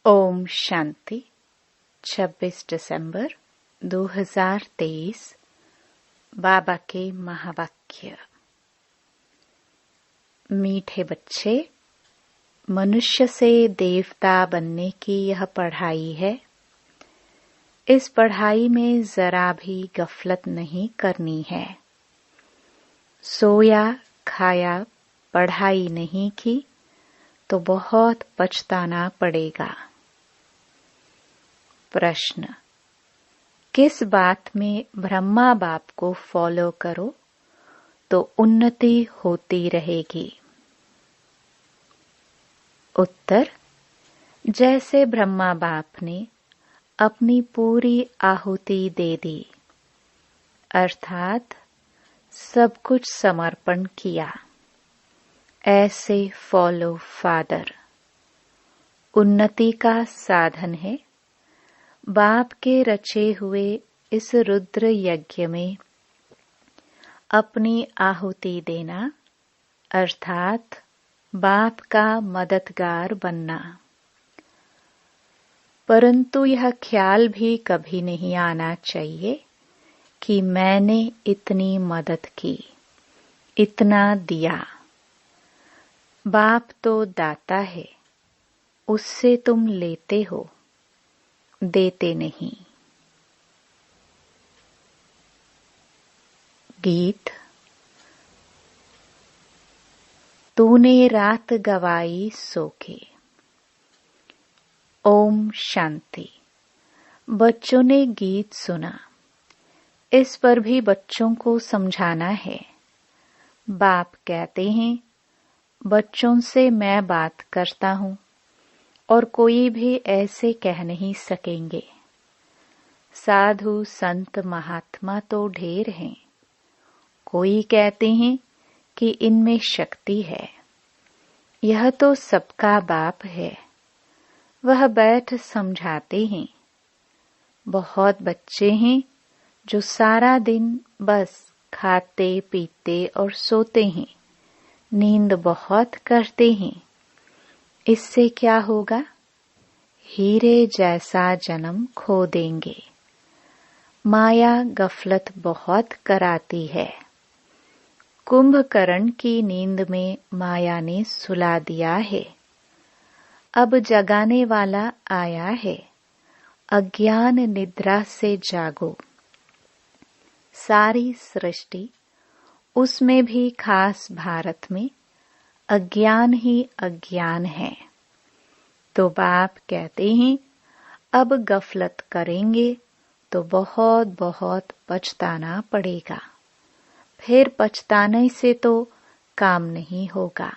ओम शांति 26 दिसंबर 2023 बाबा के महावाक्य। मीठे बच्चे, मनुष्य से देवता बनने की यह पढ़ाई है। इस पढ़ाई में जरा भी गफलत नहीं करनी है। सोया खाया पढ़ाई नहीं की तो बहुत पछताना पड़ेगा। प्रश्न: किस बात में ब्रह्मा बाप को फॉलो करो तो उन्नति होती रहेगी? उत्तर: जैसे ब्रह्मा बाप ने अपनी पूरी आहुति दे दी, अर्थात सब कुछ समर्पण किया, ऐसे फॉलो फादर। उन्नति का साधन है बाप के रचे हुए इस रुद्र यज्ञ में अपनी आहुति देना, अर्थात बाप का मददगार बनना। परंतु यह ख्याल भी कभी नहीं आना चाहिए कि मैंने इतनी मदद की, इतना दिया। बाप तो दाता है, उससे तुम लेते हो, देते नहीं। गीत। तूने रात गवाई सो के। ओम शांति। बच्चों ने गीत सुना, इस पर भी बच्चों को समझाना है। बाप कहते हैं, बच्चों से मैं बात करता हूं और कोई भी ऐसे कह नहीं सकेंगे। साधु संत महात्मा तो ढेर हैं, कोई कहते हैं कि इनमें शक्ति है। यह तो सबका बाप है, वह बैठ समझाते हैं। बहुत बच्चे हैं जो सारा दिन बस खाते पीते और सोते हैं, नींद बहुत करते हैं। इससे क्या होगा? हीरे जैसा जन्म खो देंगे। माया गफलत बहुत कराती है। कुंभकर्ण की नींद में माया ने सुला दिया है। अब जगाने वाला आया है। अज्ञान निद्रा से जागो। सारी सृष्टि, उसमें भी खास भारत में अज्ञान ही अज्ञान है। तो बाप कहते हैं, अब गफलत करेंगे तो बहुत बहुत पछताना पड़ेगा। फिर पछताने से तो काम नहीं होगा।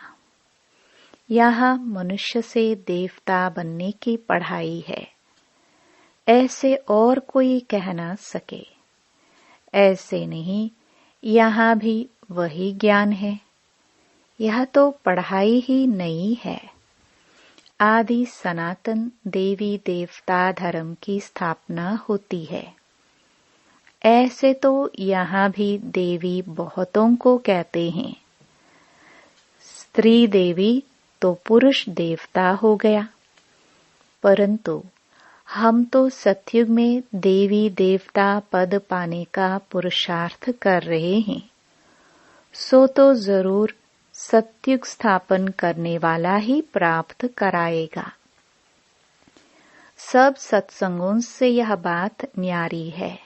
यहाँ मनुष्य से देवता बनने की पढ़ाई है, ऐसे और कोई कह ना सके। ऐसे नहीं, यहाँ भी वही ज्ञान है। यह तो पढ़ाई ही नहीं है। आदि सनातन देवी देवता धर्म की स्थापना होती है। ऐसे तो यहाँ भी देवी बहुतों को कहते हैं। स्त्री देवी तो पुरुष देवता हो गया। परंतु हम तो सतयुग में देवी देवता पद पाने का पुरुषार्थ कर रहे हैं, सो तो जरूर सतयुग स्थापन करने वाला ही प्राप्त कराएगा। सब सत्संगों से यह बात न्यारी है।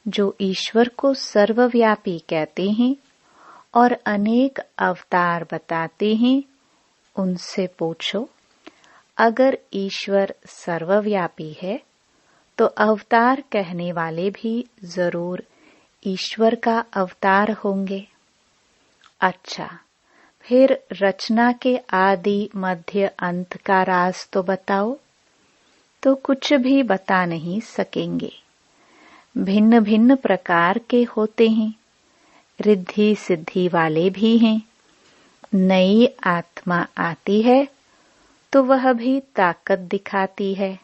जो ईश्वर को सर्वव्यापी कहते हैं और अनेक अवतार बताते हैं, उनसे पूछो, अगर ईश्वर सर्वव्यापी है तो अवतार कहने वाले भी जरूर ईश्वर का अवतार होंगे। अच्छा, फिर रचना के आदि मध्य अंत का राज तो बताओ। तो कुछ भी बता नहीं सकेंगे। भिन्न भिन्न प्रकार के होते हैं। रिद्धि सिद्धि वाले भी हैं। नई आत्मा आती है तो वह भी ताकत दिखाती है।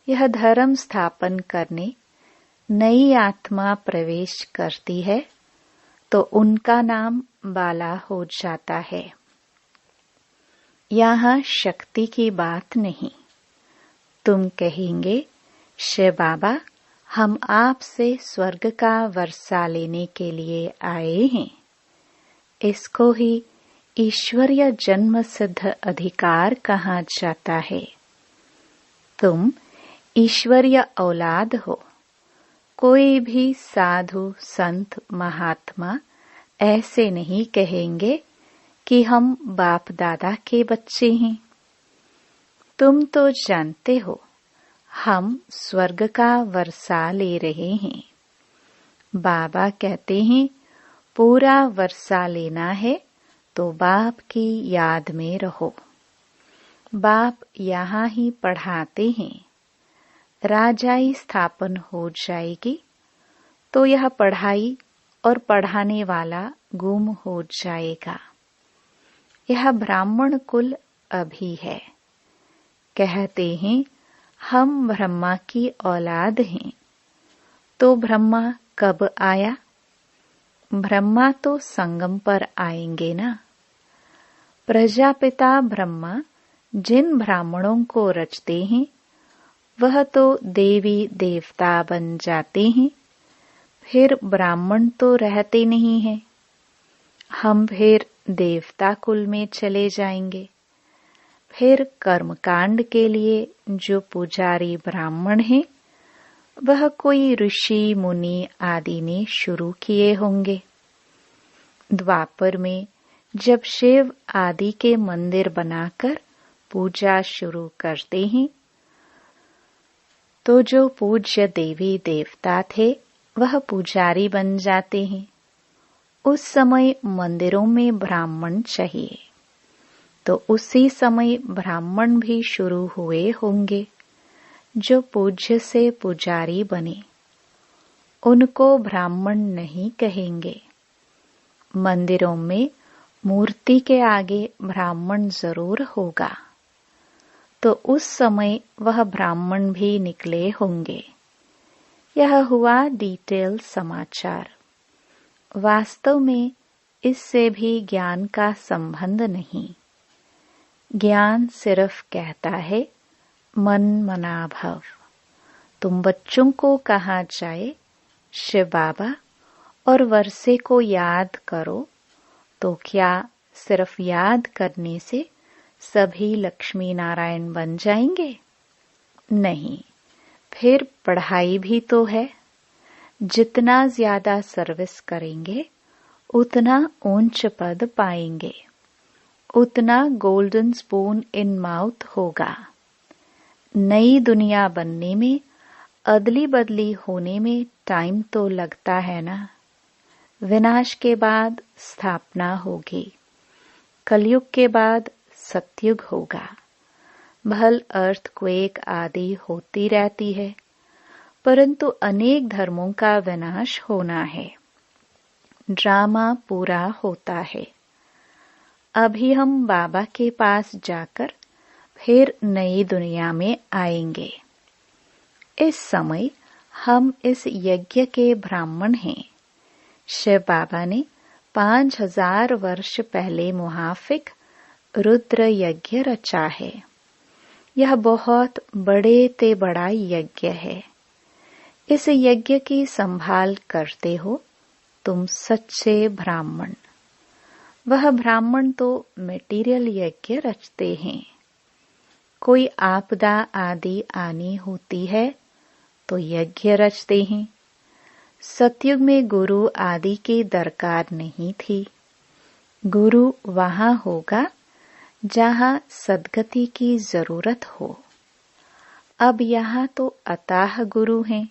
यह धर्म स्थापन करने नई आत्मा प्रवेश करती है तो उनका नाम बाला हो जाता है। यहाँ शक्ति की बात नहीं, तुम कहेंगे, शिव बाबा, हम आपसे स्वर्ग का वर्षा लेने के लिए आए हैं। इसको ही ईश्वरीय जन्म सिद्ध अधिकार कहा जाता है। तुम ईश्वरीय औलाद हो। कोई भी साधु संत महात्मा ऐसे नहीं कहेंगे कि हम बाप दादा के बच्चे हैं। तुम तो जानते हो हम स्वर्ग का वर्षा ले रहे हैं। बाबा कहते हैं पूरा वर्षा लेना है तो बाप की याद में रहो। बाप यहाँ ही पढ़ाते हैं। राजाई स्थापन हो जाएगी तो यह पढ़ाई और पढ़ाने वाला गुम हो जाएगा। यह ब्राह्मण कुल अभी है। कहते हैं हम ब्रह्मा की औलाद हैं। तो ब्रह्मा कब आया? ब्रह्मा तो संगम पर आएंगे ना। प्रजापिता ब्रह्मा जिन ब्राह्मणों को रचते हैं वह तो देवी देवता बन जाते हैं। फिर ब्राह्मण तो रहते नहीं हैं। हम फिर देवता कुल में चले जाएंगे। फिर कर्मकांड के लिए जो पुजारी ब्राह्मण हैं वह कोई ऋषि मुनि आदि ने शुरू किए होंगे। द्वापर में जब शिव आदि के मंदिर बनाकर पूजा शुरू करते हैं तो जो पूज्य देवी देवता थे वह पुजारी बन जाते हैं। उस समय मंदिरों में ब्राह्मण चाहिए तो उसी समय ब्राह्मण भी शुरू हुए होंगे जो पूज्य से पुजारी बने। उनको ब्राह्मण नहीं कहेंगे। मंदिरों में मूर्ति के आगे ब्राह्मण जरूर होगा तो उस समय वह ब्राह्मण भी निकले होंगे। यह हुआ डिटेल समाचार। वास्तव में इससे भी ज्ञान का संबंध नहीं। ज्ञान सिर्फ कहता है मन मना भव। तुम बच्चों को कहा जाए शिव बाबा और वर्षे को याद करो तो क्या सिर्फ याद करने से सभी लक्ष्मी नारायण बन जाएंगे? नहीं, फिर पढ़ाई भी तो है। जितना ज्यादा सर्विस करेंगे उतना ऊंच पद पाएंगे, उतना गोल्डन स्पून इन माउथ होगा। नई दुनिया बनने में अदली बदली होने में टाइम तो लगता है ना। विनाश के बाद स्थापना होगी। कलयुग के बाद सतयुग होगा। भल अर्थक्वेक आदि होती रहती है परंतु अनेक धर्मों का विनाश होना है। ड्रामा पूरा होता है। अभी हम बाबा के पास जाकर फिर नई दुनिया में आएंगे। इस समय हम इस यज्ञ के ब्राह्मण हैं। शिव बाबा ने 5000 वर्ष पहले मुहाफिक रुद्र यज्ञ रचा है। यह बहुत बड़े ते बड़ा यज्ञ है। इस यज्ञ की संभाल करते हो तुम सच्चे ब्राह्मण। वह ब्राह्मण तो मटेरियल यज्ञ रचते हैं। कोई आपदा आदि आनी होती है तो यज्ञ रचते हैं। सतयुग में गुरु आदि की दरकार नहीं थी। गुरु वहां होगा जहां सद्गति की जरूरत हो। अब यहाँ तो अताह गुरु हैं।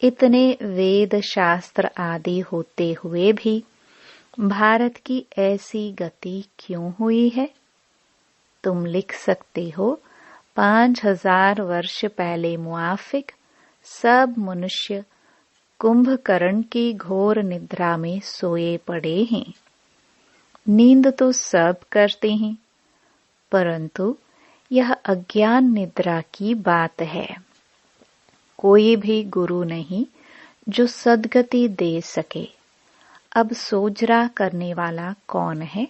इतने वेद शास्त्र आदि होते हुए भी भारत की ऐसी गति क्यों हुई है? तुम लिख सकते हो 5000 वर्ष पहले मुआफिक सब मनुष्य कुंभकर्ण की घोर निद्रा में सोए पड़े हैं। नींद तो सब करते हैं परंतु यह अज्ञान निद्रा की बात है। कोई भी गुरु नहीं जो सद्गति दे सके। अब सोजरा करने वाला कौन है?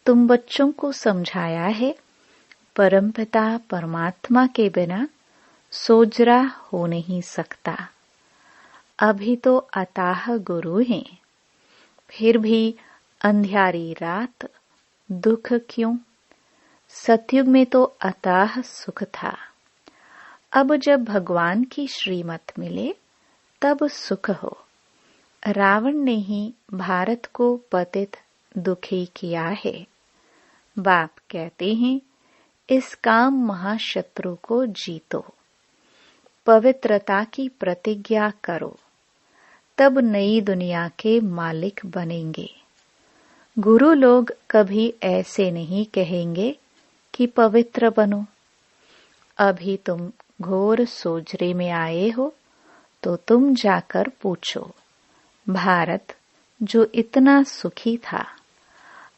तुम बच्चों को समझाया है परमपिता परमात्मा के बिना सोजरा हो नहीं सकता। अभी तो अताह गुरु हैं, फिर भी अंधियारी रात दुख क्यों। सतयुग में तो अताह सुख था, अब जब भगवान की श्रीमत मिले तब सुख हो। रावण ने ही भारत को पतित दुखी किया है। बाप कहते हैं, इस काम महाशत्रु को जीतो, पवित्रता की प्रतिज्ञा करो, तब नई दुनिया के मालिक बनेंगे। गुरु लोग कभी ऐसे नहीं कहेंगे कि पवित्र बनो। अभी तुम घोर सोजरे में आए हो तो तुम जाकर पूछो, भारत जो इतना सुखी था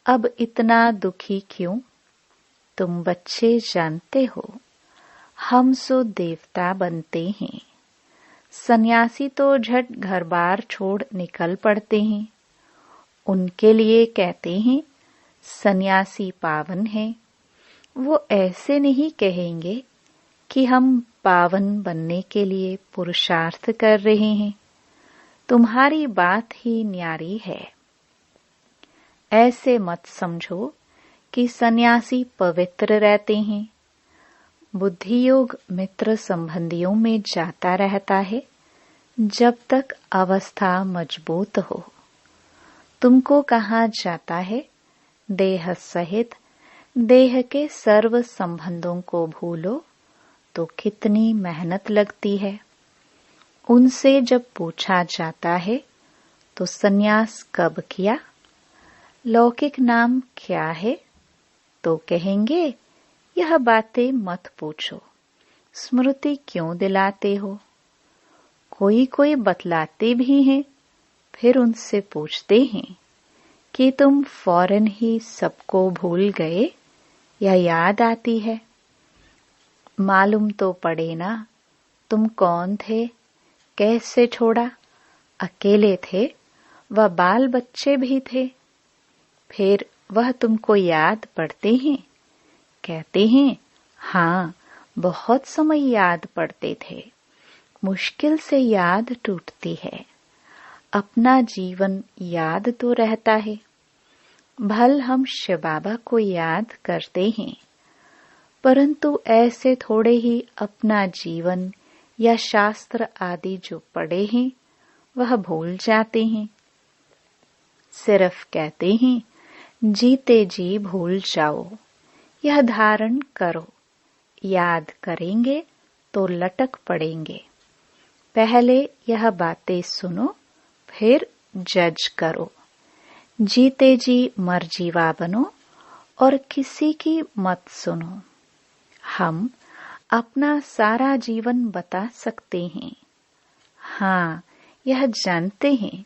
अब इतना दुखी क्यों। तुम बच्चे जानते हो, हम सो देवता बनते हैं। सन्यासी तो झट घर बार छोड़ निकल पड़ते हैं। उनके लिए कहते हैं सन्यासी पावन है। वो ऐसे नहीं कहेंगे कि हम पावन बनने के लिए पुरुषार्थ कर रहे हैं। तुम्हारी बात ही न्यारी है। ऐसे मत समझो कि सन्यासी पवित्र रहते हैं। बुद्धि योग मित्र संबंधियों में जाता रहता है जब तक अवस्था मजबूत हो। तुमको कहा जाता है, देह सहित देह के सर्व संबंधों को भूलो तो कितनी मेहनत लगती है। उनसे जब पूछा जाता है तो सन्यास कब किया, लौकिक नाम क्या है, तो कहेंगे यह बातें मत पूछो, स्मृति क्यों दिलाते हो। कोई कोई बतलाते भी हैं, फिर उनसे पूछते हैं कि तुम फौरन ही सबको भूल गए या याद आती है। मालूम तो पड़े ना, तुम कौन थे, कैसे छोड़ा। अकेले थे व बाल बच्चे भी थे, फिर वह तुमको याद पड़ते हैं। कहते हैं, हाँ बहुत समय याद पड़ते थे, मुश्किल से याद टूटती है। अपना जीवन याद तो रहता है। भल हम शिव बाबा को याद करते हैं, परंतु ऐसे थोड़े ही अपना जीवन या शास्त्र आदि जो पढ़े हैं वह भूल जाते हैं। सिर्फ कहते हैं, जीते जी भूल जाओ, यह धारण करो। याद करेंगे तो लटक पड़ेंगे। पहले यह बातें सुनो, फिर जज करो। जीते जी मर्जीवा बनो और किसी की मत सुनो। हम अपना सारा जीवन बता सकते हैं। हाँ, यह जानते हैं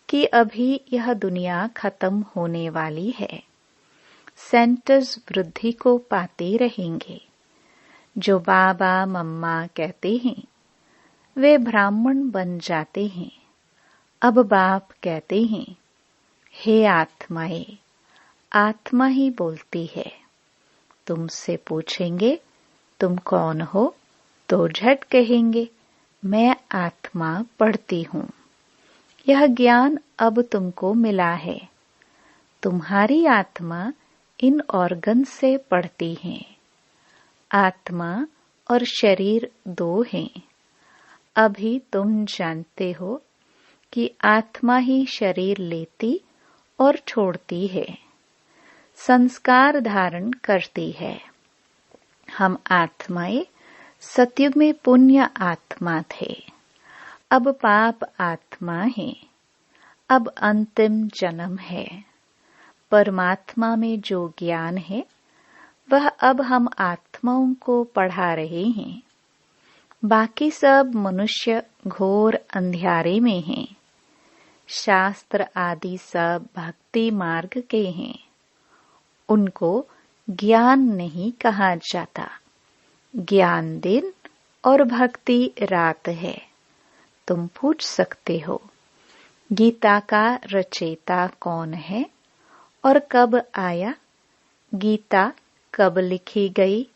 कि अभी यह दुनिया खत्म होने वाली है। सेंटर्स वृद्धि को पाते रहेंगे। जो बाबा मम्मा कहते हैं वे ब्राह्मण बन जाते हैं। अब बाप कहते हैं, हे आत्माएं, आत्मा ही बोलती है। तुमसे पूछेंगे तुम कौन हो, तो झट कहेंगे मैं आत्मा पढ़ती हूँ। यह ज्ञान अब तुमको मिला है। तुम्हारी आत्मा इन ऑर्गन से पढ़ती है। आत्मा और शरीर दो हैं। अभी तुम जानते हो कि आत्मा ही शरीर लेती और छोड़ती है, संस्कार धारण करती है। हम आत्माएं सतयुग में पुण्य आत्मा थे, अब पाप आत्मा है। अब अंतिम जन्म है। परमात्मा में जो ज्ञान है वह अब हम आत्माओं को पढ़ा रहे हैं। बाकी सब मनुष्य घोर अंधियारे में हैं। शास्त्र आदि सब भक्ति मार्ग के हैं। उनको ज्ञान नहीं कहा जाता। ज्ञान दिन और भक्ति रात है। तुम पूछ सकते हो, गीता का रचयिता कौन है और कब आया? गीता कब लिखी गई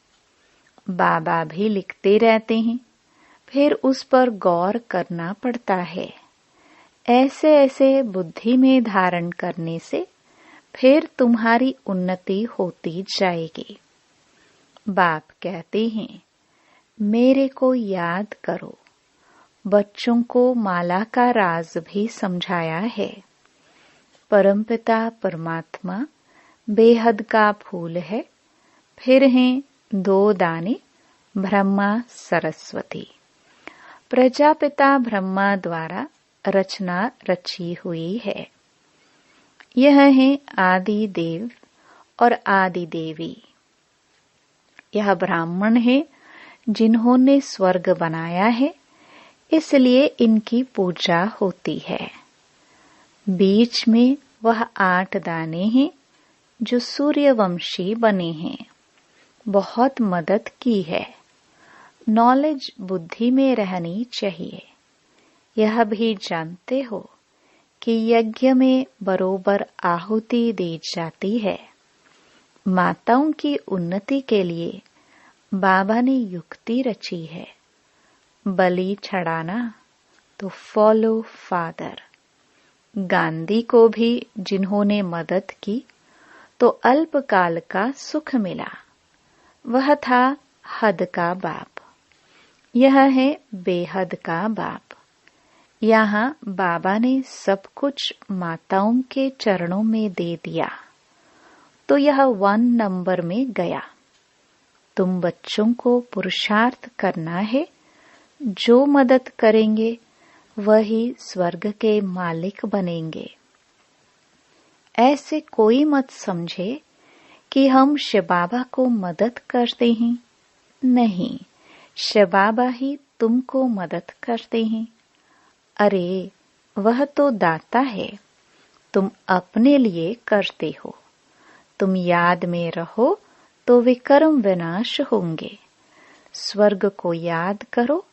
बाबा भी लिखते रहते हैं, फिर उस पर गौर करना पड़ता है। ऐसे ऐसे बुद्धि में धारण करने से फिर तुम्हारी उन्नति होती जाएगी। बाप कहते हैं, मेरे को याद करो। बच्चों को माला का राज भी समझाया है। परमपिता परमात्मा बेहद का फूल है, फिर हैं 2 दाने ब्रह्मा सरस्वती। प्रजापिता ब्रह्मा द्वारा रचना रची हुई है। यह है आदि देव और आदि देवी। यह ब्राह्मण है जिन्होंने स्वर्ग बनाया है, इसलिए इनकी पूजा होती है। बीच में वह 8 दाने हैं जो सूर्यवंशी बने हैं। बहुत मदद की है। नॉलेज बुद्धि में रहनी चाहिए। यह भी जानते हो कि यज्ञ में बरोबर आहुति दी जाती है। माताओं की उन्नति के लिए बाबा ने युक्ति रची है। बलि चढ़ाना तो फॉलो फादर। गांधी को भी जिन्होंने मदद की तो अल्पकाल का सुख मिला। वह था हद का बाप। यह है बेहद का बाप। यहाँ बाबा ने सब कुछ माताओं के चरणों में दे दिया, तो यह 1 नंबर में गया। तुम बच्चों को पुरुषार्थ करना है। जो मदद करेंगे वही स्वर्ग के मालिक बनेंगे। ऐसे कोई मत समझे कि हम शिव बाबा को मदद करते हैं। नहीं, शिव बाबा ही तुमको मदद करते हैं। अरे, वह तो दाता है, तुम अपने लिए करते हो। तुम याद में रहो तो विकर्म विनाश होंगे। स्वर्ग को याद करो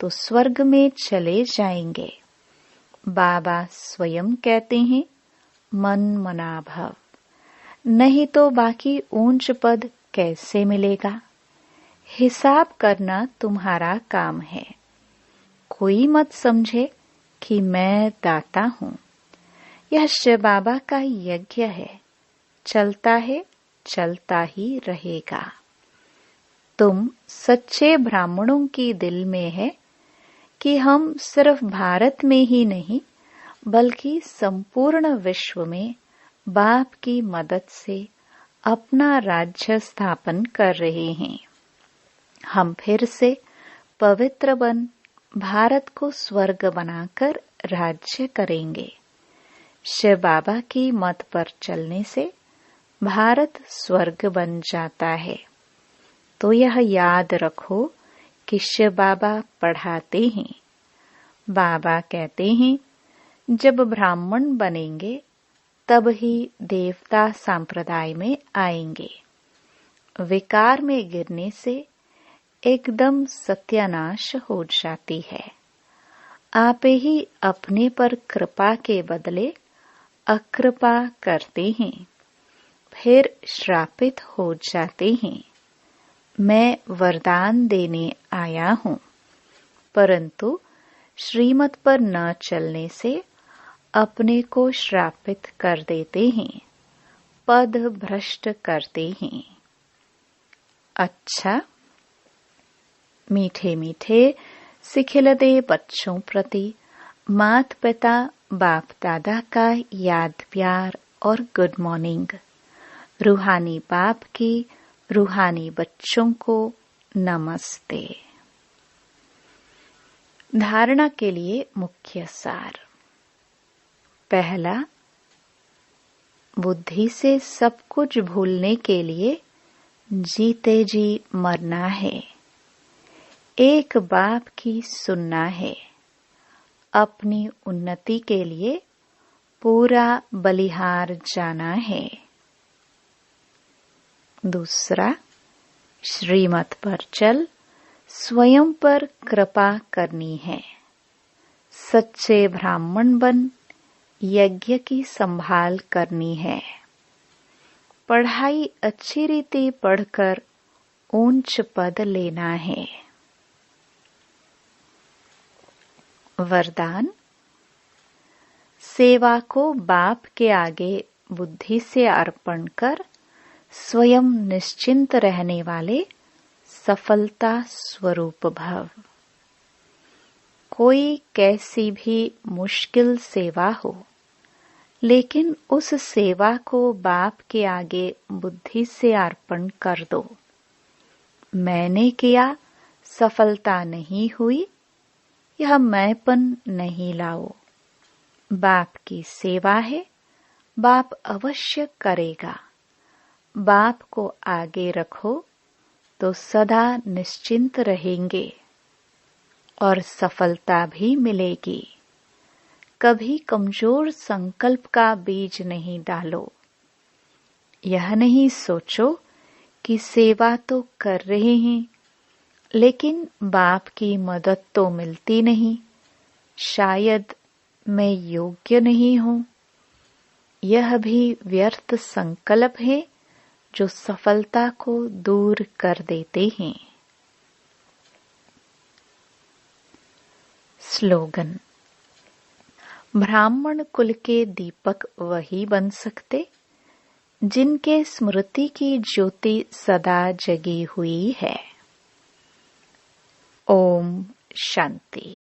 तो स्वर्ग में चले जाएंगे। बाबा स्वयं कहते हैं, मन मना भव। नहीं तो बाकी ऊंच पद कैसे मिलेगा? हिसाब करना तुम्हारा काम है। कोई मत समझे कि मैं दाता हूँ। यह शिव बाबा का यज्ञ है, चलता है, चलता ही रहेगा। तुम सच्चे ब्राह्मणों की दिल में है कि हम सिर्फ भारत में ही नहीं बल्कि संपूर्ण विश्व में बाप की मदद से अपना राज्य स्थापन कर रहे हैं। हम फिर से पवित्र बन भारत को स्वर्ग बनाकर राज्य करेंगे। शिव बाबा की मत पर चलने से भारत स्वर्ग बन जाता है। तो यह याद रखो कि शिव बाबा पढ़ाते हैं। बाबा कहते हैं, जब ब्राह्मण बनेंगे तब ही देवता संप्रदाय में आएंगे। विकार में गिरने से एकदम सत्यानाश हो जाती है। आप ही अपने पर कृपा के बदले अकृपा करते हैं, फिर श्रापित हो जाते हैं। मैं वरदान देने आया हूँ, परंतु श्रीमत पर न चलने से अपने को श्रापित कर देते हैं, पद भ्रष्ट करते हैं। अच्छा, मीठे मीठे सिखिलदे बच्चों प्रति मात पिता बाप दादा का याद प्यार और गुड मॉर्निंग। रूहानी बाप की रूहानी बच्चों को नमस्ते। धारणा के लिए मुख्य सार। पहला, बुद्धि से सब कुछ भूलने के लिए जीते जी मरना है। एक बाप की सुनना है। अपनी उन्नति के लिए पूरा बलिहार जाना है। दूसरा, श्रीमत पर चल स्वयं पर कृपा करनी है। सच्चे ब्राह्मण बन यज्ञ की संभाल करनी है। पढ़ाई अच्छी रीति पढ़कर ऊंच पद लेना है। वरदान। सेवा को बाप के आगे बुद्धि से अर्पण कर स्वयं निश्चिंत रहने वाले सफलता स्वरूप भव। कोई कैसी भी मुश्किल सेवा हो, लेकिन उस सेवा को बाप के आगे बुद्धि से अर्पण कर दो। मैंने किया, सफलता नहीं हुई, यह मैंपन नहीं लाओ। बाप की सेवा है, बाप अवश्य करेगा। बाप को आगे रखो तो सदा निश्चिंत रहेंगे और सफलता भी मिलेगी। कभी कमजोर संकल्प का बीज नहीं डालो। यह नहीं सोचो कि सेवा तो कर रहे हैं, लेकिन बाप की मदद तो मिलती नहीं, शायद मैं योग्य नहीं हूँ। यह भी व्यर्थ संकल्प है जो सफलता को दूर कर देते हैं। स्लोगन। ब्राह्मण कुल के दीपक वही बन सकते जिनके स्मृति की ज्योति सदा जगी हुई है। ओम शांति।